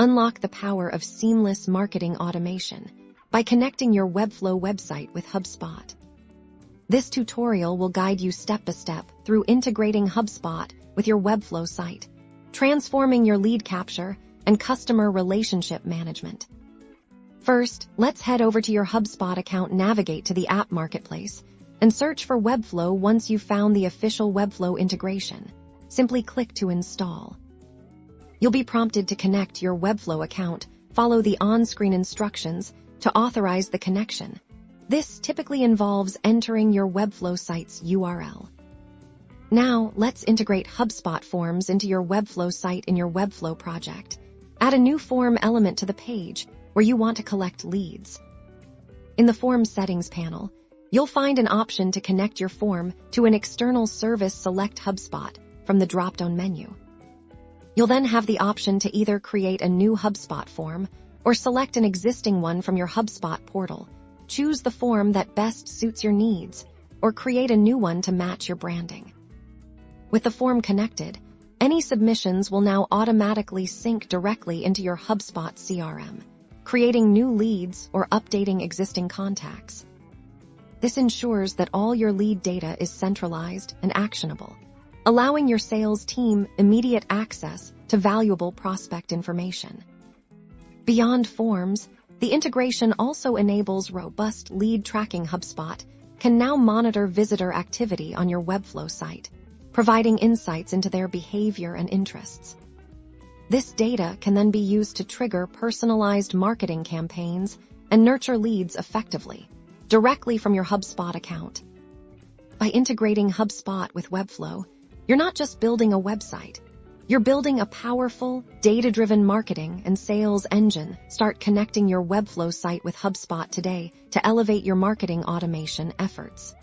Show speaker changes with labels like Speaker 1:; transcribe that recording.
Speaker 1: Unlock the power of seamless marketing automation by connecting your Webflow website with HubSpot. This tutorial will guide you step-by-step through integrating HubSpot with your Webflow site, transforming your lead capture and customer relationship management. First, let's head over to your HubSpot account, navigate to the app marketplace, and search for Webflow. Once you've found the official Webflow integration, simply click to install. You'll be prompted to connect your Webflow account. Follow the on-screen instructions to authorize the connection. This typically involves entering your Webflow site's URL. Now, let's integrate HubSpot forms into your Webflow site. In your Webflow project, add a new form element to the page where you want to collect leads. In the Form Settings panel, you'll find an option to connect your form to an external service. Select HubSpot from the drop-down menu. You'll then have the option to either create a new HubSpot form or select an existing one from your HubSpot portal. Choose the form that best suits your needs, or create a new one to match your branding. With the form connected, any submissions will now automatically sync directly into your HubSpot CRM, creating new leads or updating existing contacts. This ensures that all your lead data is centralized and actionable, allowing your sales team immediate access to valuable prospect information. Beyond forms, the integration also enables robust lead tracking. HubSpot can now monitor visitor activity on your Webflow site, providing insights into their behavior and interests. This data can then be used to trigger personalized marketing campaigns and nurture leads effectively, directly from your HubSpot account. By integrating HubSpot with Webflow, you're not just building a website, you're building a powerful, data-driven marketing and sales engine. Start connecting your Webflow site with HubSpot today to elevate your marketing automation efforts.